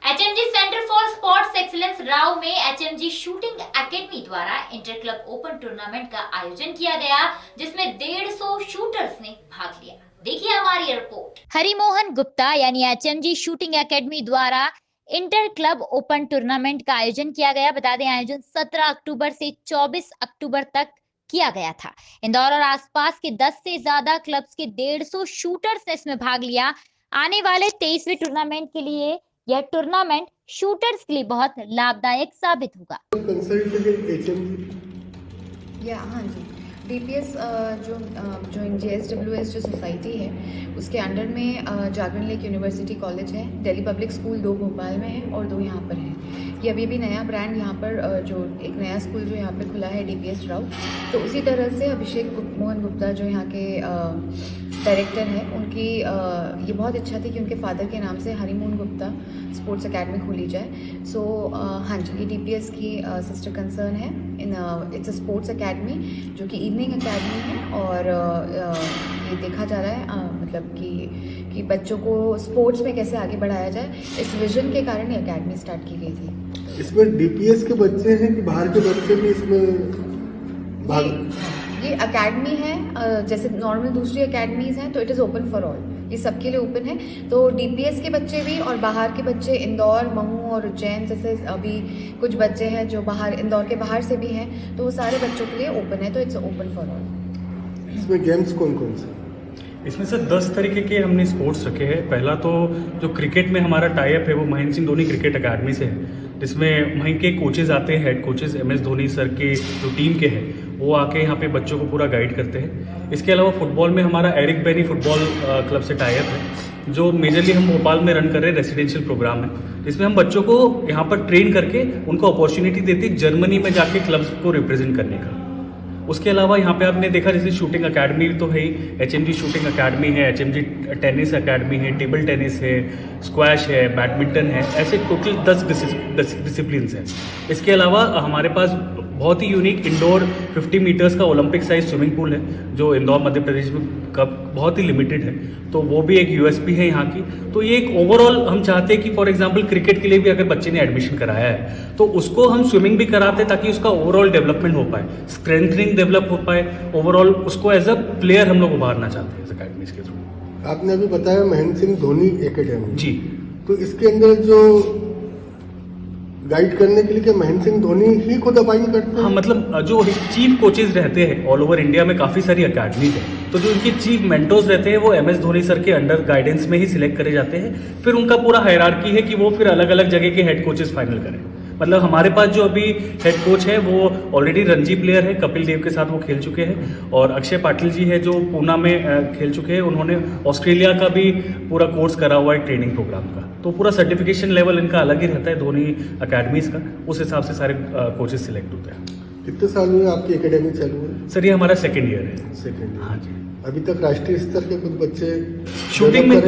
HMG centre for sports excellence Rao में HMG shooting academy द्वारा inter club open tournament का आयोजन किया गया, जिसमें 150 शूटर्स ने भाग लिया। देखिए हमारी रिपोर्ट। हरिमोहन गुप्ता यानी एचएमजी शूटिंग एकेडमी द्वारा इंटर क्लब ओपन टूर्नामेंट का आयोजन किया गया। बता दें, आयोजन 17 अक्टूबर से 24 अक्टूबर तक किया गया था। इंदौर और आसपास के 10 से ज्यादा क्लब्स के 150 शूटर्स ने इसमें भाग लिया। आने वाले 23वें टूर्नामेंट के लिए यह टूर्नामेंट शूटर्स के लिए बहुत लाभदायक साबित होगा। हाँ जी, डीपीएस जो JSWS जो सोसाइटी है उसके अंडर में जागरण लेक यूनिवर्सिटी कॉलेज है, दिल्ली पब्लिक स्कूल 2 भोपाल में है और 2 यहाँ पर है। ये अभी नया ब्रांड यहाँ पर जो एक नया स्कूल जो यहाँ पे खुला है डीपीएस राव, तो उसी तरह से अभिषेक मोहन गुप्ता जो यहाँ के डायरेक्टर हैं, उनकी ये बहुत इच्छा थी कि उनके फादर के नाम से हरिमोहन गुप्ता स्पोर्ट्स एकेडमी खोली जाए। सो हाँ जी, ये डीपीएस की सिस्टर कंसर्न है। इट्स अ स्पोर्ट्स एकेडमी जो कि इवनिंग एकेडमी है और ये देखा जा रहा है मतलब कि बच्चों को स्पोर्ट्स में कैसे आगे बढ़ाया जाए, इस विजन के कारण ये एकेडमी स्टार्ट की गई थी। इसमें डीपीएस के बच्चे हैं कि बाहर के बच्चे भी इसमें ये एकेडमी है जैसे नॉर्मल दूसरी एकेडमीज हैं, तो it is open for all, ये सबके लिए ओपन है। तो डीपीएस के बच्चे भी और बाहर के बच्चे, इंदौर, महू और उज्जैन जैसे अभी कुछ बच्चे हैं जो बाहर इंदौर के बाहर से भी हैं, तो वो सारे बच्चों के लिए ओपन है, तो इट्स ओपन फॉर ऑल। इसमें गेम्स कौन कौन से? इसमें सर 10 तरीके के हमने स्पोर्ट्स रखे हैं। पहला तो जो क्रिकेट में हमारा टाई अप है वो महेंद्र सिंह धोनी क्रिकेट अकादमी से है, जिसमें वहीं के कोचेज़ आते हैं, head coaches MS Dhoni sir के जो टीम के हैं वो आके यहाँ पे बच्चों को पूरा गाइड करते हैं। इसके अलावा फुटबॉल में हमारा एरिक बेनी फुटबॉल क्लब से टाई अप है, जो मेजरली हम भोपाल में रन कर रहे हैं, रेसिडेंशियल प्रोग्राम है, जिसमें हम बच्चों को यहाँ पर ट्रेन करके उनको अपॉर्चुनिटी देते हैं जर्मनी में जाके क्लब्स को रिप्रेजेंट करने का। उसके अलावा यहाँ पे आपने देखा जैसे शूटिंग एकेडमी तो है ही, एचएमजी शूटिंग एकेडमी है, एचएमजी टेनिस एकेडमी है, टेबल टेनिस है, स्क्वैश है, बैडमिंटन है, ऐसे टोटल 10 डिसिप्लिन्स हैं। इसके अलावा हमारे पास बहुत ही यूनिक इंडोर 50 मीटर्स का ओलंपिक साइज स्विमिंग पूल है, जो इंदौर मध्य प्रदेश में बहुत ही लिमिटेड है, तो वो भी एक यूएसपी है यहाँ की। तो ये एक ओवरऑल हम चाहते हैं कि फॉर एग्जांपल क्रिकेट के लिए भी अगर बच्चे ने एडमिशन कराया है तो उसको हम स्विमिंग भी कराते हैं, ताकि उसका ओवरऑल डेवलपमेंट हो पाए, स्ट्रेंथनिंग डेवलप हो पाए, ओवरऑल उसको एज अ प्लेयर हम लोग उभारना चाहते हैं इस अकेडमी के थ्रू। आपने अभी बताया महेंद्र सिंह धोनी एकेडमी जी, तो इसके अंदर जो गाइड करने के लिए क्या महेंद्र सिंह धोनी ही खुद अपॉइंट करते हैं? हाँ, मतलब जो चीफ कोचेज रहते हैं ऑल ओवर इंडिया में काफ़ी सारी अकेडमीज हैं, तो जो उनके चीफ मेंटोर्स रहते हैं वो MS धोनी सर के अंडर गाइडेंस में ही सिलेक्ट करे जाते हैं। फिर उनका पूरा हायरार्की है कि वो फिर अलग अलग जगह के हेड कोचेस फाइनल करें। मतलब हमारे पास जो अभी हेड कोच है वो ऑलरेडी रणजी प्लेयर है, कपिल देव के साथ वो खेल चुके हैं, और अक्षय पाटिल जी है जो पूना में खेल चुके हैं, उन्होंने ऑस्ट्रेलिया का भी पूरा कोर्स करा हुआ है ट्रेनिंग प्रोग्राम का, तो पूरा सर्टिफिकेशन लेवल इनका अलग ही रहता है धोनी अकेडमीज का, उस हिसाब से सारे कोचेस सिलेक्ट होते हैं। कितने साल हुए आपकी एकेडमी चालू है? सर ये हमारा सेकेंड ईयर है। Second year. हाँ जी। अभी तक राष्ट्रीय स्तर के कुछ बच्चे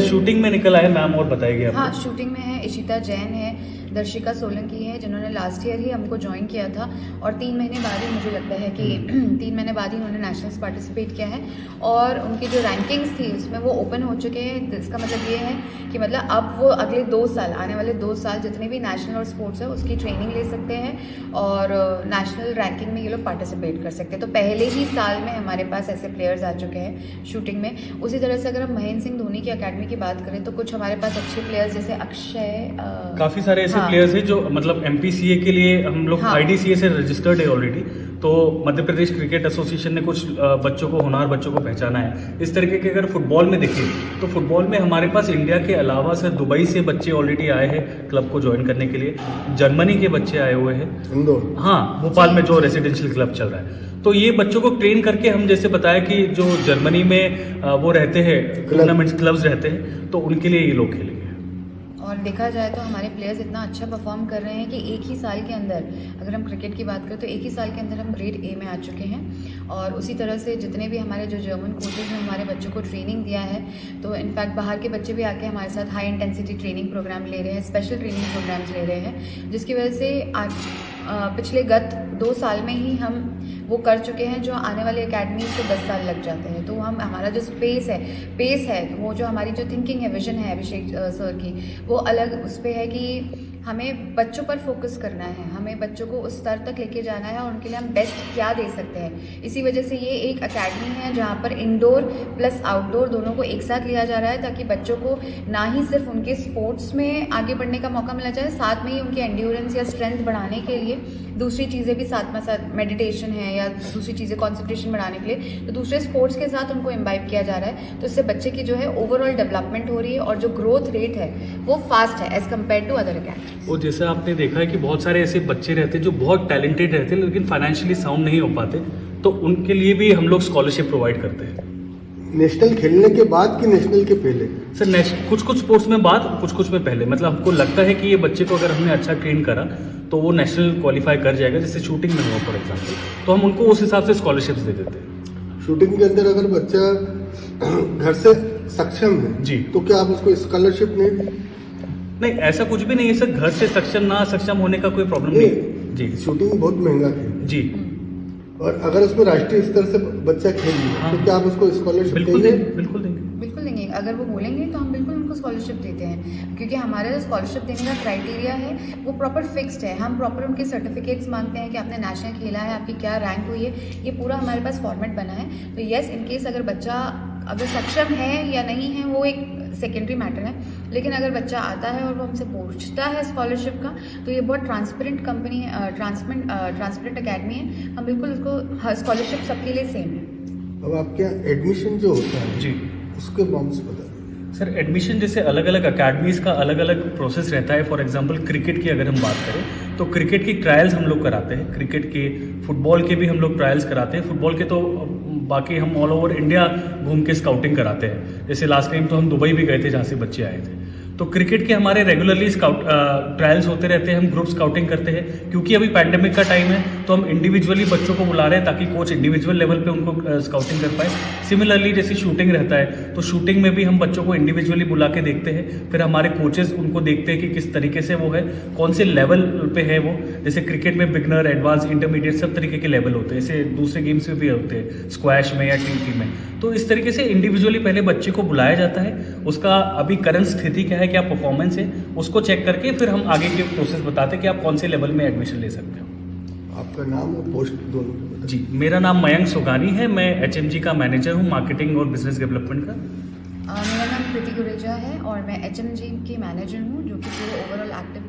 शूटिंग में निकल आए मैम, और बताएंगे आप। हाँ, शूटिंग में है इशिता जैन है, दर्शिका सोलंकी है, जिन्होंने लास्ट ईयर ही हमको ज्वाइन किया था और 3 महीने बाद ही मुझे लगता है कि 3 महीने बाद ही उन्होंने नेशनल्स पार्टिसिपेट किया है, और उनकी जो रैंकिंग्स थी उसमें वो ओपन हो चुके हैं। इसका मतलब ये है कि मतलब अब वो अगले 2 साल, आने वाले 2 साल जितने भी नेशनल और स्पोर्ट्स है उसकी ट्रेनिंग ले सकते हैं और नेशनल रैंकिंग में ये लोग पार्टिसिपेट कर सकते हैं। तो पहले ही साल में हमारे पास ऐसे प्लेयर्स आ चुके हैं शूटिंग में। उसी तरह से अगर हम महेंद्र सिंह धोनी की अकेडमी की बात करें तो कुछ हमारे पास अच्छे प्लेयर्स जैसे अक्षय, काफ़ी सारे ऐसे प्लेयर्स हैं जो मतलब MPCA के लिए हम लोग IDCA से रजिस्टर्ड है ऑलरेडी, तो मध्य प्रदेश क्रिकेट एसोसिएशन ने कुछ बच्चों को, होनहार बच्चों को पहचाना है। इस तरीके के अगर फुटबॉल में देखें तो फुटबॉल में हमारे पास इंडिया के अलावा सर दुबई से बच्चे ऑलरेडी आए हैं क्लब को ज्वाइन करने के लिए, जर्मनी के बच्चे आए हुए हैं, इंदौर, हाँ भोपाल में जो रेसिडेंशियल क्लब चल रहा है, तो ये बच्चों को ट्रेन करके हम जैसे बताया कि जो जर्मनी में वो रहते हैं टूर्नामेंट्स क्लब्स रहते हैं, तो उनके लिए ये लोग खेलेंगे। और देखा जाए तो हमारे प्लेयर्स इतना अच्छा परफॉर्म कर रहे हैं कि एक ही साल के अंदर, अगर हम क्रिकेट की बात करें तो एक ही साल के अंदर हम ग्रेड A में आ चुके हैं। और उसी तरह से जितने भी हमारे जो जर्मन कोचेज ने हमारे बच्चों को ट्रेनिंग दिया है, तो इनफैक्ट बाहर के बच्चे भी आके हमारे साथ हाई इंटेंसिटी ट्रेनिंग प्रोग्राम ले रहे हैं, स्पेशल ट्रेनिंग प्रोग्राम्स ले रहे हैं, जिसकी वजह से आज पिछले गत 2 साल में ही हम वो कर चुके हैं, जो आने वाली एकेडमी से 10 साल लग जाते हैं। तो हम हमारा जो पेस है वो जो हमारी जो थिंकिंग है, विजन है अभिषेक सर की, वो अलग उस पे है कि हमें बच्चों पर फोकस करना है, हमें बच्चों को उस स्तर तक लेके जाना है और उनके लिए हम बेस्ट क्या दे सकते हैं। इसी वजह से ये एक एकेडमी है जहाँ पर इंडोर प्लस आउटडोर दोनों को एक साथ लिया जा रहा है, ताकि बच्चों को ना ही सिर्फ उनके स्पोर्ट्स में आगे बढ़ने का मौका मिला जाए, साथ में ही उनके एंड्योरेंस या स्ट्रेंथ बढ़ाने के लिए दूसरी चीज़ें भी साथ में साथ, मेडिटेशन है या दूसरी चीज़ें कॉन्सेंट्रेशन बढ़ाने के लिए, तो दूसरे स्पोर्ट्स के साथ उनको इम्बाइब किया जा रहा है। तो इससे बच्चे की जो है ओवरऑल डेवलपमेंट हो रही है और जो ग्रोथ रेट है वो फास्ट है as compare to other academies. और जैसे आपने देखा है कि बहुत सारे ऐसे बच्चे रहते हैं जो बहुत टैलेंटेड रहते हैं लेकिन फाइनेंशियली साउंड नहीं हो पाते, तो उनके लिए भी हम लोग स्कॉलरशिप प्रोवाइड करते हैं। नेशनल खेलने के बाद कि नेशनल के पहले? सर कुछ स्पोर्ट्स में बाद, कुछ में पहले। मतलब हमको लगता है कि ये बच्चे को अगर हमने अच्छा ट्रेन करा तो वो नेशनल क्वालिफाई कर जाएगा, जैसे शूटिंग में हुआ फॉर एग्जाम्पल, तो हम उनको उस हिसाब से स्कॉलरशिप्स दे देते हैं। शूटिंग के अंदर अगर बच्चा घर से सक्षम है जी, तो क्या आप उसको स्कॉलरशिप नहीं, ऐसा कुछ भी नहीं है सर। घर से सक्षम ना सक्षम होने का कोई प्रॉब्लम नहीं जी। शूटिंग बहुत महंगा है जी, और अगर उसमें राष्ट्रीय स्तर से बच्चा खेल रहा है तो क्या आप उसको स्कॉलरशिप देंगे? बिल्कुल देंगे। बिल्कुल देंगे, अगर वो बोलेंगे तो हम बिल्कुल उनको स्कॉलरशिप देते हैं, क्योंकि हमारा जो स्कॉलरशिप देने का क्राइटेरिया है वो प्रॉपर फिक्स्ड है। हम प्रॉपर उनके सर्टिफिकेट्स मांगते हैं कि आपने नेशनल खेला है, आपकी क्या रैंक हुई है, ये पूरा हमारे पास फॉर्मेट बना है। तो येस, इन केस अगर बच्चा अगर सक्षम है या नहीं है वो एक सेकेंडरी मैटर है, लेकिन अगर बच्चा आता है और वो हमसे पूछता है स्कॉलरशिप का, तो ये बहुत ट्रांसपेरेंट कंपनी है, ट्रांसपेरेंट अकेडमी है। हम बिल्कुल उसको स्कॉलरशिप सबके लिए सेम है। अब आपके यहाँ एडमिशन जो होता है जी, उसके बाउंस बता दीजिए। सर एडमिशन जैसे अलग अलग अकेडमीज़ का अलग अलग प्रोसेस रहता है। फॉर एग्जांपल क्रिकेट की अगर हम बात करें तो क्रिकेट की ट्रायल्स हम लोग कराते हैं, क्रिकेट के, फुटबॉल के भी हम लोग ट्रायल्स कराते हैं। फुटबॉल के तो बाकी हम ऑल ओवर इंडिया घूम के स्काउटिंग कराते हैं। जैसे लास्ट टाइम तो हम दुबई भी गए थे जहाँ से बच्चे आए थे। तो क्रिकेट के हमारे रेगुलरली ट्रायल्स होते रहते हैं, हम ग्रुप स्काउटिंग करते हैं। क्योंकि अभी पैंडेमिक का टाइम है तो हम इंडिविजुअली बच्चों को बुला रहे हैं ताकि कोच इंडिविजुअल लेवल पे उनको स्काउटिंग कर पाए। सिमिलरली जैसे शूटिंग रहता है तो शूटिंग में भी हम बच्चों को इंडिविजुअली बुला के देखते हैं, फिर हमारे कोचेज उनको देखते हैं कि किस तरीके से वो है, कौन से लेवल पे है वो। जैसे क्रिकेट में बिगनर, एडवांस, इंटरमीडिएट सब तरीके के लेवल होते हैं, ऐसे दूसरे गेम्स में भी होते हैं, स्क्वैश में या टी में। तो इस तरीके से इंडिविजुअली पहले बच्चे को बुलाया जाता है, उसका अभी करंट स्थिति क्या है, क्या परफॉर्मेंस है, उसको चेक करके फिर हम आगे के प्रोसेस बताते हैं कि आप कौन से लेवल में एडमिशन ले सकते हो। आपका नाम और पोस्ट दोनों को बताइए। जी, मेरा नाम मयंक सोगानी है, मैं HMG का मैनेजर हूँ, मार्केटिंग और बिजनेस डेवलपमेंट का। मेरा नाम कृति गुरेजा है और मैं HMG की मैनेजर हूँ, जो कि पूरे ओवरऑल एक्टिव